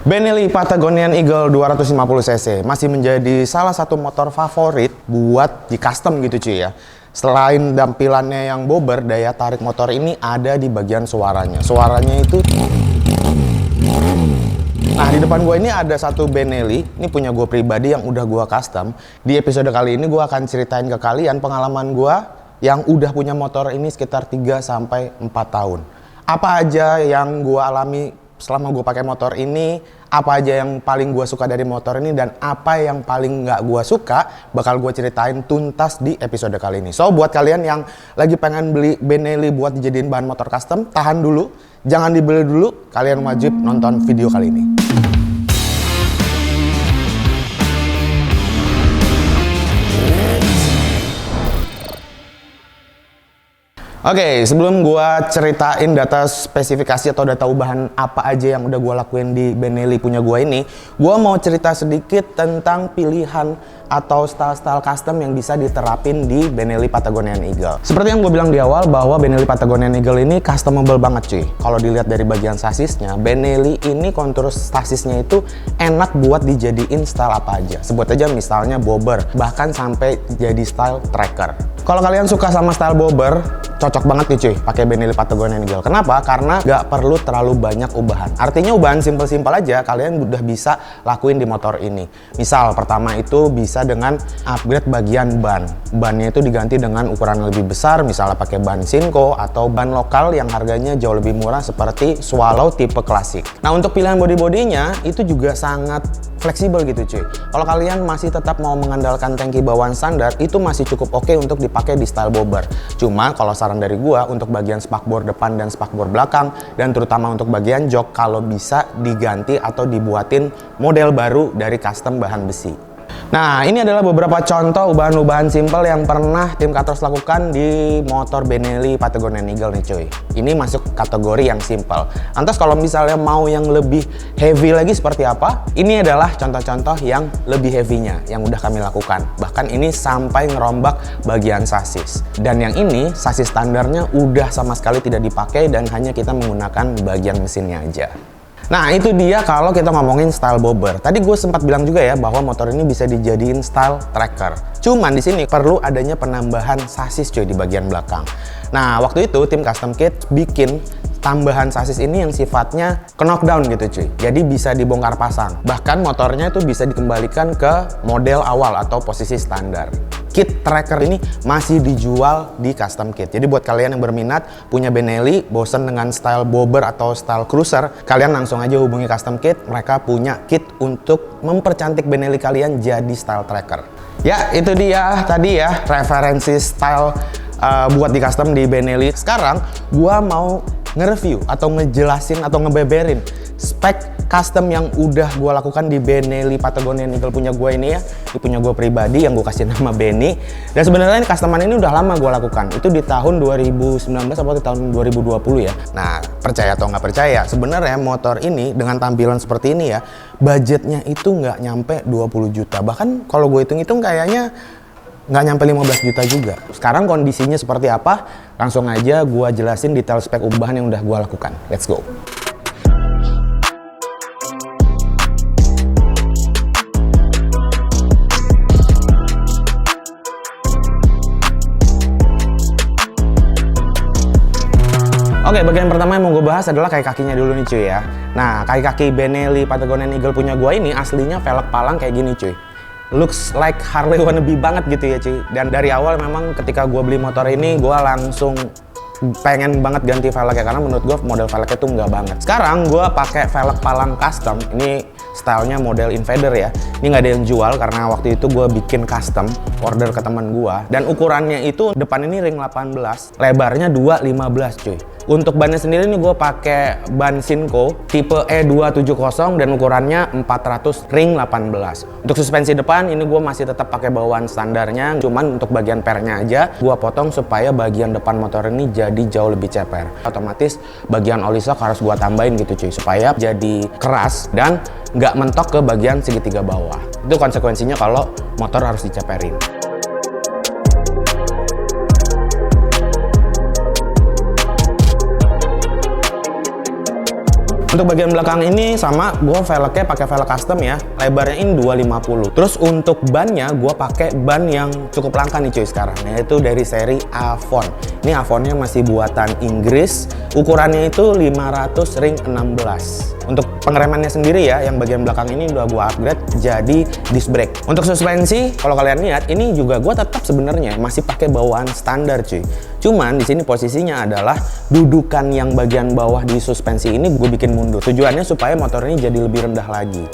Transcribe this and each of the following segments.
Benelli Patagonian Eagle 250cc masih menjadi salah satu motor favorit buat di custom gitu cuy ya. Selain tampilannya yang bobber, daya tarik motor ini ada di bagian suaranya. Suaranya itu... Nah, di depan gue ini ada satu Benelli, ini punya gue pribadi yang udah gue custom. Di episode kali ini gue akan ceritain ke kalian pengalaman gue yang udah punya motor ini sekitar 3-4 tahun. Apa aja yang gue alami selama gue pakai motor ini, apa aja yang paling gue suka dari motor ini, dan apa yang paling nggak gue suka bakal gue ceritain tuntas di episode kali ini. So, buat kalian yang lagi pengen beli Benelli buat dijadiin bahan motor custom, tahan dulu, jangan dibeli dulu, kalian wajib nonton video kali ini. Oke, sebelum gua ceritain data spesifikasi atau data ubahan apa aja yang udah gua lakuin di Benelli punya gua ini, gua mau cerita sedikit tentang pilihan atau style-style custom yang bisa diterapin di Benelli Patagonian Eagle. Seperti yang gue bilang di awal bahwa Benelli Patagonian Eagle ini customable banget cuy. Kalau dilihat dari bagian sasisnya, Benelli ini kontur sasisnya itu enak buat dijadiin style apa aja. Sebut aja misalnya bobber, bahkan sampai jadi style tracker. Kalau kalian suka sama style bobber, cocok banget nih cuy pakai Benelli Patagonian Eagle. Kenapa? Karena nggak perlu terlalu banyak ubahan. Artinya ubahan simpel-simpel aja kalian udah bisa lakuin di motor ini. Misal pertama itu bisa dengan upgrade bagian ban. Bannya itu diganti dengan ukuran lebih besar, misalnya pakai ban Sinco atau ban lokal yang harganya jauh lebih murah seperti Swallow tipe klasik. Nah, untuk pilihan body-bodinya itu juga sangat fleksibel gitu cuy. Kalau kalian masih tetap mau mengandalkan tangki bawaan standar, itu masih cukup oke untuk dipakai di style bobber. Cuma kalau saran dari gua untuk bagian spakbor depan dan spakbor belakang, dan terutama untuk bagian jok, kalau bisa diganti atau dibuatin model baru dari custom bahan besi. Nah, ini adalah beberapa contoh ubahan-ubahan simple yang pernah tim Katros lakukan di motor Benelli Patagonian Eagle nih cuy. Ini masuk kategori yang simple. Lantas kalau misalnya mau yang lebih heavy lagi seperti apa? Ini adalah contoh-contoh yang lebih heavy-nya yang udah kami lakukan. Bahkan ini sampai ngerombak bagian sasis. Dan yang ini sasis standarnya udah sama sekali tidak dipakai dan hanya kita menggunakan bagian mesinnya aja. Nah, itu dia kalau kita ngomongin style bobber. Tadi gue sempat bilang juga ya bahwa motor ini bisa dijadiin style tracker. Cuman di sini perlu adanya penambahan sasis cuy di bagian belakang. Nah, waktu itu tim Custom Kit bikin tambahan sasis ini yang sifatnya ke knockdown gitu cuy. Jadi bisa dibongkar pasang. Bahkan motornya itu bisa dikembalikan ke model awal atau posisi standar. Kit tracker ini masih dijual di Custom Kit. Jadi buat kalian yang berminat punya Benelli, bosen dengan style bobber atau style cruiser, kalian langsung aja hubungi Custom Kit. Mereka punya kit untuk mempercantik Benelli kalian jadi style tracker. Ya, itu dia tadi ya referensi style buat di custom di Benelli. Sekarang gua mau nge-review atau ngejelasin atau ngebeberin spek custom yang udah gue lakukan di Benelli Patagonian Eagle punya gue ini ya. Ini punya gue pribadi yang gue kasih nama Benny. Dan sebenarnya customan ini udah lama gue lakukan. Itu di tahun 2019 atau di tahun 2020 ya. Nah, percaya atau nggak percaya, sebenarnya motor ini dengan tampilan seperti ini ya, budgetnya itu nggak nyampe 20 juta. Bahkan kalau gue hitung-hitung kayaknya nggak nyampe 15 juta juga. Sekarang kondisinya seperti apa? Langsung aja gue jelasin detail spek ubahan yang udah gue lakukan. Let's go! Oke, bagian pertama yang mau gue bahas adalah kaki kakinya dulu nih cuy ya. Nah, kaki-kaki Benelli Patagonian Eagle punya gue ini aslinya velg palang kayak gini cuy. Looks like Harley wannabe banget gitu ya cuy. Dan dari awal memang ketika gue beli motor ini gue langsung pengen banget ganti velgnya karena menurut gue model velgnya tuh nggak banget. Sekarang gue pakai velg palang custom. Ini stylenya model invader ya. Ini nggak ada yang jual karena waktu itu gue bikin custom, order ke teman gue. Dan ukurannya itu depan ini ring 18, lebarnya 215 cuy. Untuk bannya sendiri ini gue pakai ban Sinco tipe E270 dan ukurannya 400 ring 18. Untuk suspensi depan ini gue masih tetap pakai bawaan standarnya, cuman untuk bagian pernya aja gue potong supaya bagian depan motor ini jadi jauh lebih ceper. Otomatis bagian oli shock harus gue tambahin gitu cuy supaya jadi keras dan nggak mentok ke bagian segitiga bawah. Itu konsekuensinya kalau motor harus diceperin. Untuk bagian belakang ini sama, gue velgnya pakai velg custom ya. Lebarnya ini 250. Terus untuk bannya gue pakai ban yang cukup langka nih cuy sekarang, yaitu dari seri Avon. Ini Avonnya masih buatan Inggris. Ukurannya itu 500 ring 16. Untuk pengeremannya sendiri ya, yang bagian belakang ini udah gue upgrade jadi disc brake. Untuk suspensi, kalau kalian lihat, ini juga gue tetap sebenarnya masih pakai bawaan standar cuy. Cuman di sini posisinya adalah dudukan yang bagian bawah di suspensi ini gue bikin mundur. Tujuannya supaya motor ini jadi lebih rendah lagi.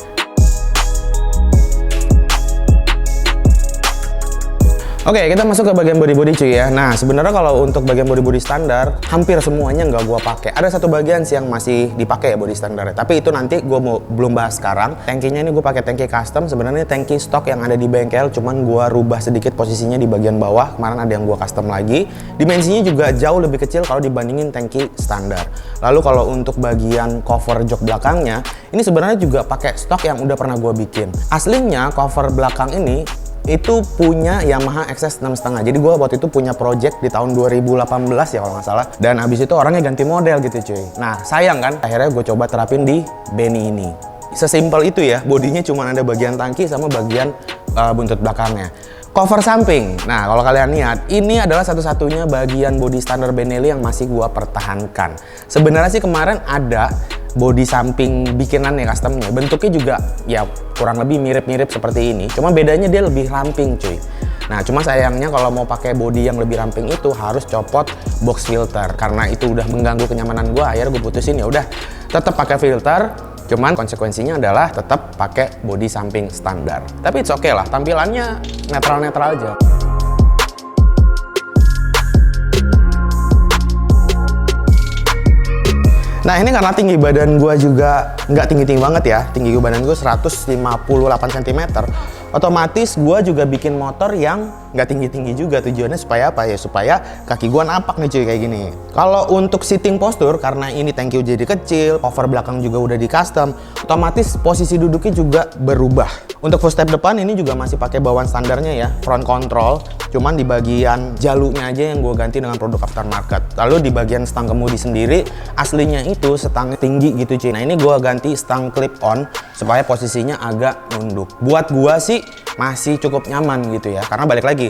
Oke, kita masuk ke bagian body-body cuy ya. Nah, sebenarnya kalau untuk bagian body-body standar, hampir semuanya nggak gua pakai. Ada satu bagian sih yang masih dipakai ya body standarnya. Tapi itu nanti gua belum bahas sekarang. Tangkinya ini gue pakai tangki custom. Sebenarnya tangki stok yang ada di bengkel, cuman gua rubah sedikit posisinya di bagian bawah. Kemarin ada yang gua custom lagi. Dimensinya juga jauh lebih kecil kalau dibandingin tangki standar. Lalu kalau untuk bagian cover jok belakangnya, ini sebenarnya juga pakai stok yang udah pernah gua bikin. Aslinya cover belakang ini itu punya Yamaha XS 6,5. Jadi gue waktu itu punya project di tahun 2018 ya kalau nggak salah. Dan habis itu orangnya ganti model gitu cuy. Nah sayang kan, akhirnya gue coba terapin di Benny ini. Sesimpel itu ya, bodinya cuma ada bagian tangki sama bagian buntut belakangnya. Cover samping, nah kalau kalian lihat, ini adalah satu-satunya bagian bodi standar Benelli yang masih gua pertahankan. Sebenarnya sih kemarin ada bodi samping bikinannya customnya, bentuknya juga ya kurang lebih mirip-mirip seperti ini, cuma bedanya dia lebih ramping cuy. Nah cuma sayangnya kalau mau pakai bodi yang lebih ramping itu harus copot box filter, karena itu udah mengganggu kenyamanan gua. Akhirnya gue putusin ya udah tetap pakai filter. Cuman konsekuensinya adalah tetap pakai bodi samping standar. Tapi it's okay lah, tampilannya netral-netral aja. Nah ini karena tinggi badan gue juga nggak tinggi-tinggi banget ya. Tinggi badan gue 158 cm. Otomatis gue juga bikin motor yang nggak tinggi-tinggi juga. Tujuannya supaya apa ya? Supaya kaki gue napak nih cuy kayak gini. Kalau untuk sitting posture, karena ini thank you jadi kecil, cover belakang juga udah di custom, otomatis posisi duduknya juga berubah. Untuk footstep depan ini juga masih pakai bawaan standarnya ya, front control. Cuman di bagian jalurnya aja yang gue ganti dengan produk aftermarket. Lalu di bagian stang kemudi sendiri, aslinya itu stang tinggi gitu cuy. Nah ini gue ganti stang clip on supaya posisinya agak nunduk. Buat gue sih masih cukup nyaman gitu ya, karena balik lagi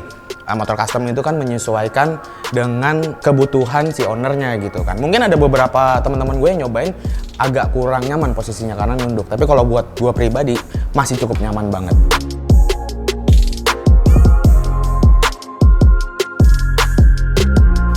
motor custom itu kan menyesuaikan dengan kebutuhan si ownernya gitu kan. Mungkin ada beberapa teman-teman gue yang nyobain agak kurang nyaman posisinya karena nunduk, tapi kalau buat gue pribadi masih cukup nyaman banget.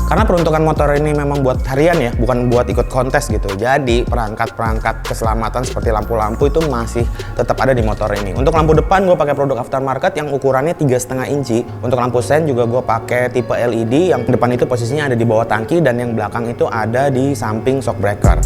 Karena peruntukan motor ini memang buat harian ya, bukan buat ikut kontes gitu. Jadi perangkat-perangkat keselamatan seperti lampu-lampu itu masih tetap ada di motor ini. Untuk lampu depan gue pakai produk aftermarket yang ukurannya 3,5 inci. Untuk lampu sen juga gue pakai tipe LED yang depan itu posisinya ada di bawah tangki dan yang belakang itu ada di samping shock breaker.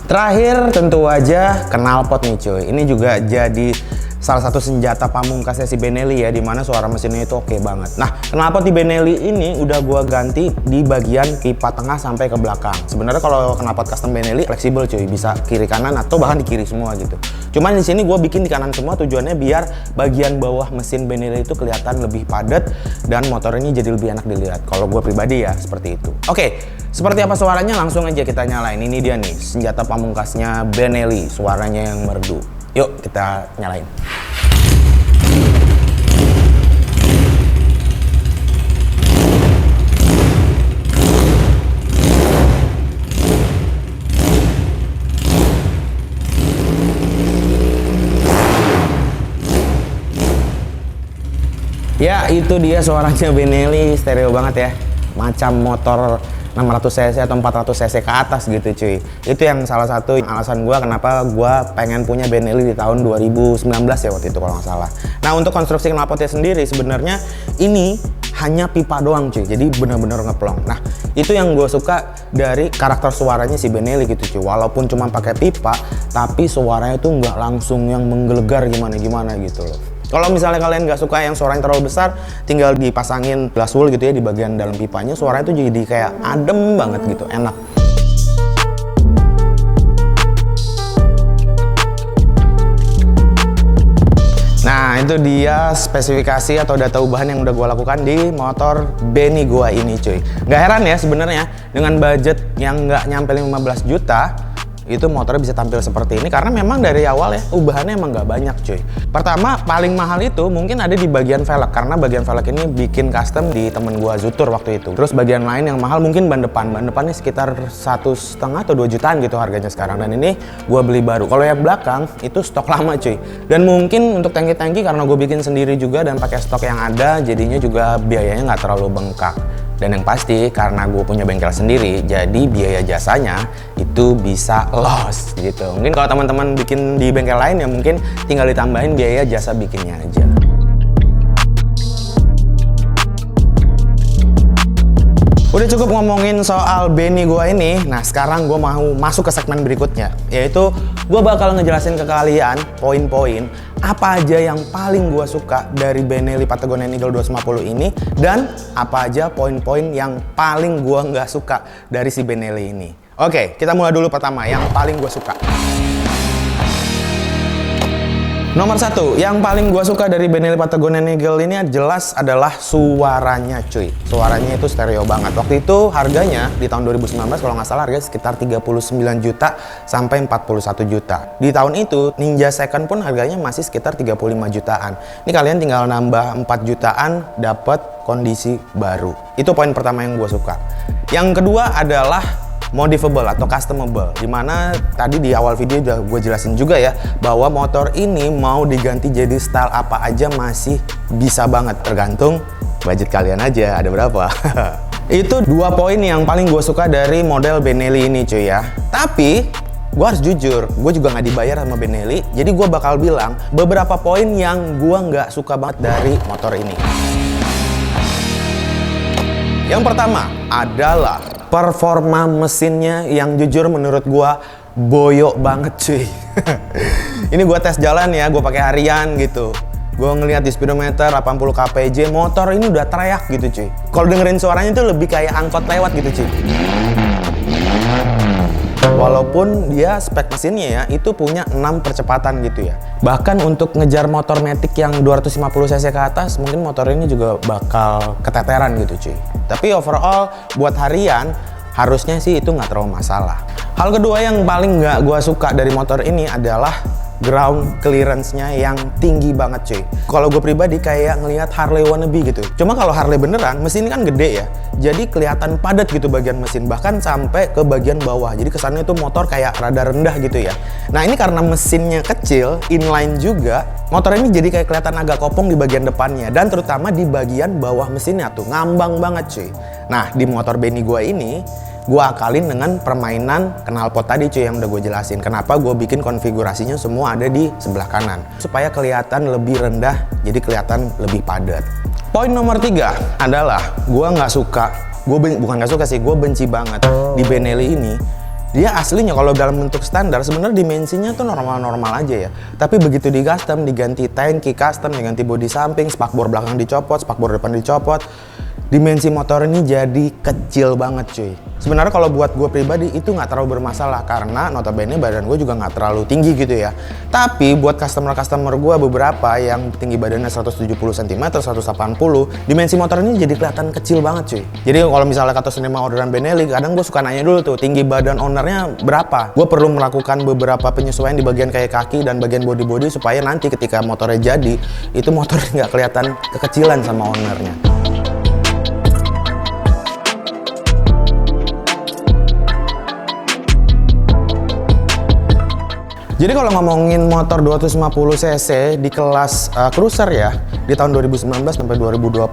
Terakhir tentu aja knalpot nih cuy. Ini juga jadi salah satu senjata pamungkasnya si Benelli ya, dimana suara mesinnya itu oke banget. Nah, knalpot di Benelli ini udah gua ganti di bagian pipa tengah sampai ke belakang. Sebenarnya kalau knalpot custom Benelli fleksibel cuy, bisa kiri kanan atau bahkan di kiri semua gitu. Cuman di sini gua bikin di kanan semua, tujuannya biar bagian bawah mesin Benelli itu kelihatan lebih padat dan motor ini jadi lebih enak dilihat. Kalau gua pribadi ya seperti itu. Oke, seperti apa suaranya langsung aja kita nyalain. Ini dia nih senjata pamungkasnya Benelli, suaranya yang merdu. Yuk kita nyalain. Ya itu dia suaranya Benelli, stereo banget ya. Macam motor 600cc atau 400cc ke atas gitu cuy. Itu yang salah satu alasan gue kenapa gue pengen punya Benelli di tahun 2019 ya waktu itu kalau nggak salah. Nah untuk konstruksi knalpotnya sendiri sebenarnya ini hanya pipa doang cuy, jadi benar-benar ngeplong. Nah itu yang gue suka dari karakter suaranya si Benelli gitu cuy. Walaupun cuma pakai pipa, tapi suaranya tuh nggak langsung yang menggelegar gimana-gimana gitu loh. Kalau misalnya kalian nggak suka yang suaranya terlalu besar, tinggal dipasangin glass wool gitu ya di bagian dalam pipanya, suaranya tuh jadi kayak adem banget gitu, enak. Nah Nah itu dia spesifikasi atau data ubahan yang udah gue lakukan di motor Benny gue ini cuy. Gak heran ya sebenarnya dengan budget yang nggak nyampe 15 juta itu motornya bisa tampil seperti ini karena memang dari awal ya ubahannya emang nggak banyak cuy. Pertama paling mahal itu mungkin ada di bagian velg karena bagian velg ini bikin custom di temen gua Zutur waktu itu. Terus bagian lain yang mahal mungkin ban depannya sekitar 1,5 atau 2 jutaan gitu harganya sekarang, dan ini gua beli baru. Kalau yang belakang itu stok lama cuy, dan mungkin untuk tangki-tangki karena gue bikin sendiri juga dan pakai stok yang ada jadinya juga biayanya nggak terlalu bengkak. Dan yang pasti karena gue punya bengkel sendiri, jadi biaya jasanya itu bisa loss gitu. Mungkin kalau teman-teman bikin di bengkel lain ya mungkin tinggal ditambahin biaya jasa bikinnya aja. Udah cukup ngomongin soal Benny gua ini. Nah sekarang gue mau masuk ke segmen berikutnya, yaitu gue bakal ngejelasin ke kalian poin-poin apa aja yang paling gue suka dari Benelli Patagonia Eagle 250 ini, dan apa aja poin-poin yang paling gue nggak suka dari si Benelli ini. Oke, kita mulai dulu pertama yang paling gue suka. Nomor 1, yang paling gue suka dari Benelli Patagonia Eagle ini jelas adalah suaranya cuy. Suaranya itu stereo banget. Waktu itu harganya di tahun 2019 kalau nggak salah harganya sekitar 39 juta sampai 41 juta. Di tahun itu Ninja Second pun harganya masih sekitar 35 jutaan. Ini kalian tinggal nambah 4 jutaan dapat kondisi baru. Itu poin pertama yang gue suka. Yang kedua adalah modifiable atau customable, dimana tadi di awal video udah gue jelasin juga ya bahwa motor ini mau diganti jadi style apa aja masih bisa banget, tergantung budget kalian aja ada berapa. Itu 2 poin yang paling gue suka dari model Benelli ini cuy ya. Tapi gue harus jujur, gue juga nggak dibayar sama Benelli, jadi gue bakal bilang beberapa poin yang gue nggak suka banget dari motor ini. Yang pertama adalah performa mesinnya yang jujur menurut gua boyok banget cuy. Ini gua tes jalan ya, gua pakai harian gitu. Gua ngelihat di speedometer 80 kpj, motor ini udah teriak gitu cuy. Kalau dengerin suaranya itu lebih kayak angkot lewat gitu cuy. Walaupun dia spek mesinnya ya itu punya 6 percepatan gitu ya. Bahkan untuk ngejar motor Matic yang 250 cc ke atas mungkin motor ini juga bakal keteteran gitu cuy. Tapi overall buat harian harusnya sih itu nggak terlalu masalah. Hal kedua yang paling nggak gua suka dari motor ini adalah ground clearance-nya yang tinggi banget cuy. Kalau gue pribadi kayak ngelihat Harley wannabe gitu. Cuma kalau Harley beneran, mesin kan gede ya. Jadi kelihatan padat gitu bagian mesin, bahkan sampai ke bagian bawah. Jadi kesannya itu motor kayak rada rendah gitu ya. Nah ini karena mesinnya kecil, inline juga, motor ini jadi kayak kelihatan agak kopong di bagian depannya. Dan terutama di bagian bawah mesinnya tuh, ngambang banget cuy. Nah di motor Benny gue ini, gue akalin dengan permainan knalpot tadi cuy yang udah gue jelasin. Kenapa gue bikin konfigurasinya semua ada di sebelah kanan supaya kelihatan lebih rendah, jadi kelihatan lebih padat. Poin nomor 3 adalah gue nggak suka, bukan nggak suka sih, gue benci banget di Benelli ini. Dia aslinya kalau dalam bentuk standar sebenarnya dimensinya tuh normal-normal aja ya. Tapi begitu di custom, diganti tangki custom, diganti bodi samping, spakbor belakang dicopot, spakbor depan dicopot, dimensi motor ini jadi kecil banget cuy. Sebenarnya kalau buat gue pribadi itu nggak terlalu bermasalah karena notabene badan gue juga nggak terlalu tinggi gitu ya. Tapi buat customer gue beberapa yang tinggi badannya 170 cm, 180, dimensi motor ini jadi kelihatan kecil banget cuy. Jadi kalau misalnya kata nerima orderan Benelli, kadang gue suka nanya dulu tuh tinggi badan ownernya berapa. Gue perlu melakukan beberapa penyesuaian di bagian kayak kaki dan bagian body supaya nanti ketika motornya jadi, itu motor nggak kelihatan kekecilan sama ownernya. Jadi kalau ngomongin motor 250 cc di kelas cruiser ya, di tahun 2019 sampai 2020,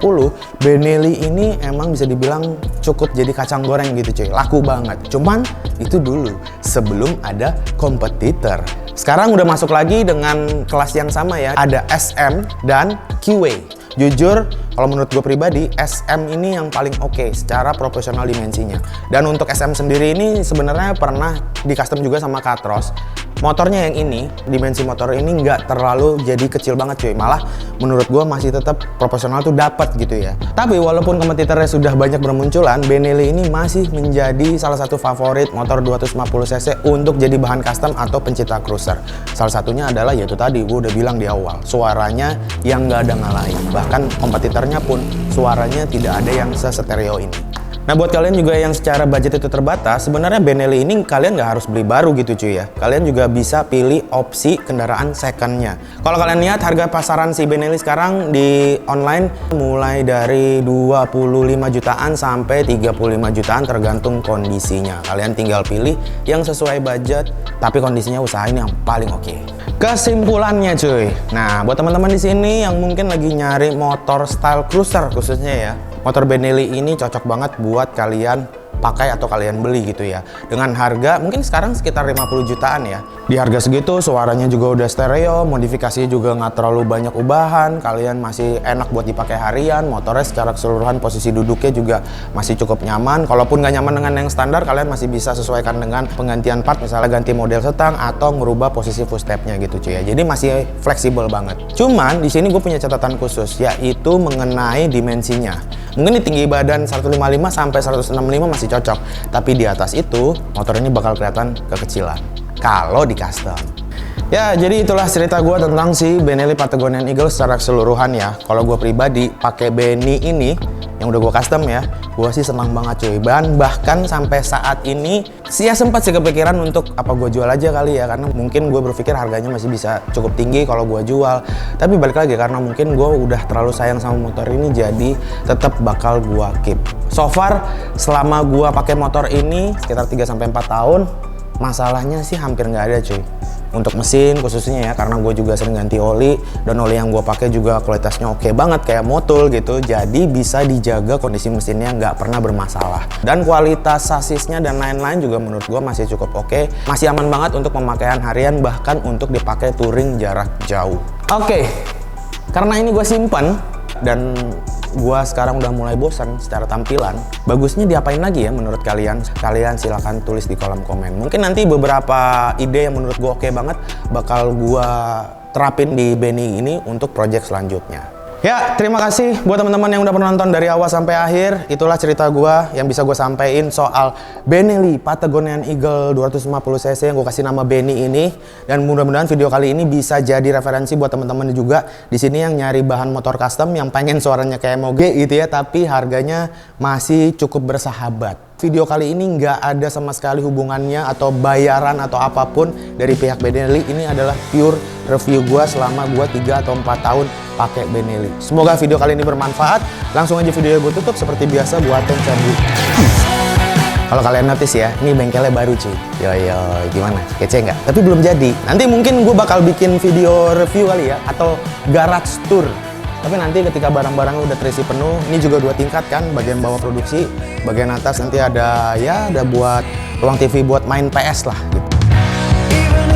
Benelli ini emang bisa dibilang cukup jadi kacang goreng gitu cuy, laku banget. Cuman itu dulu, sebelum ada kompetitor. Sekarang udah masuk lagi dengan kelas yang sama ya, ada SM dan QA. Jujur, kalau menurut gue pribadi, SM ini yang paling oke secara proporsional dimensinya. Dan untuk SM sendiri ini sebenarnya pernah di custom juga sama Katros. motornya yang ini, dimensi motor ini nggak terlalu jadi kecil banget cuy. Malah menurut gue masih tetap proporsional tuh dapat gitu ya. Tapi walaupun kompetitornya sudah banyak bermunculan, Benelli ini masih menjadi salah satu favorit motor 250cc untuk jadi bahan custom atau pencinta cruiser. Salah satunya adalah yaitu tadi gue udah bilang di awal, suaranya yang nggak ada ngalahin. Bahkan kompetitornya pun suaranya tidak ada yang sestereo ini. Nah, buat kalian juga yang secara budget itu terbatas, sebenarnya Benelli ini kalian nggak harus beli baru gitu cuy ya. Kalian juga bisa pilih opsi kendaraan secondnya. Kalau kalian lihat harga pasaran si Benelli sekarang di online mulai dari 25 jutaan sampai 35 jutaan tergantung kondisinya. Kalian tinggal pilih yang sesuai budget, tapi kondisinya usahain yang paling oke. Kesimpulannya cuy. Nah, buat teman-teman di sini yang mungkin lagi nyari motor style cruiser khususnya ya, motor Benelli ini cocok banget buat kalian pakai atau kalian beli gitu ya. Dengan harga mungkin sekarang sekitar 50 jutaan ya. Di harga segitu suaranya juga udah stereo, modifikasinya juga nggak terlalu banyak ubahan, kalian masih enak buat dipakai harian, motornya secara keseluruhan posisi duduknya juga masih cukup nyaman. Kalaupun nggak nyaman dengan yang standar, kalian masih bisa sesuaikan dengan penggantian part, misalnya ganti model setang atau ngerubah posisi footstepnya gitu cuy ya. Jadi masih fleksibel banget. Cuman di sini gue punya catatan khusus, yaitu mengenai dimensinya. Mungkin di tinggi badan 155 sampai 165 masih cocok, tapi di atas itu motor ini bakal kelihatan kekecilan kalau di custom. Ya, jadi itulah cerita gue tentang si Benelli Patagonian Eagle secara keseluruhan ya. Kalau gue pribadi pakai Benny ini yang udah gue custom ya, gue sih senang banget cuy. Bahkan sampai saat ini sih ya sempat sih kepikiran untuk apa gue jual aja kali ya, karena mungkin gue berpikir harganya masih bisa cukup tinggi kalau gue jual. Tapi balik lagi karena mungkin gue udah terlalu sayang sama motor ini, jadi tetap bakal gue keep. So far selama gue pakai motor ini sekitar 3-4 tahun, masalahnya sih hampir nggak ada cuy. Untuk mesin khususnya ya, karena gue juga sering ganti oli, dan oli yang gue pakai juga kualitasnya oke banget kayak Motul gitu, jadi bisa dijaga kondisi mesinnya nggak pernah bermasalah. Dan kualitas sasisnya dan lain-lain juga menurut gue masih cukup oke, masih aman banget untuk pemakaian harian, bahkan untuk dipakai touring jarak jauh. Oke, karena ini gue simpen dan gue sekarang udah mulai bosan secara tampilan, bagusnya diapain lagi ya menurut kalian? Kalian silahkan tulis di kolom komen. Mungkin nanti beberapa ide yang menurut gue oke banget bakal gue terapin di Benny ini untuk project selanjutnya. Ya, terima kasih buat teman-teman yang udah menonton dari awal sampai akhir. Itulah cerita gue yang bisa gue sampaikan soal Benelli Patagonian Eagle 250cc yang gue kasih nama Benny ini. Dan mudah-mudahan video kali ini bisa jadi referensi buat teman-teman juga di sini yang nyari bahan motor custom, yang pengen suaranya kayak Moge gitu ya, tapi harganya masih cukup bersahabat. Video kali ini nggak ada sama sekali hubungannya atau bayaran atau apapun dari pihak Benelli. Ini adalah pure review gue selama gue 3 atau 4 tahun pakai Benelli. Semoga video kali ini bermanfaat. Langsung aja video gue tutup seperti biasa buat yang cabut. Kalau kalian notice ya, ini bengkelnya baru cuy. Yo gimana? Kece nggak? Tapi belum jadi. Nanti mungkin gue bakal bikin video review kali ya, atau garage tour. Tapi nanti ketika barang-barang udah terisi penuh, ini juga 2 tingkat kan, bagian bawah produksi, bagian atas nanti ada ya, ada buat ruang TV buat main PS lah gitu.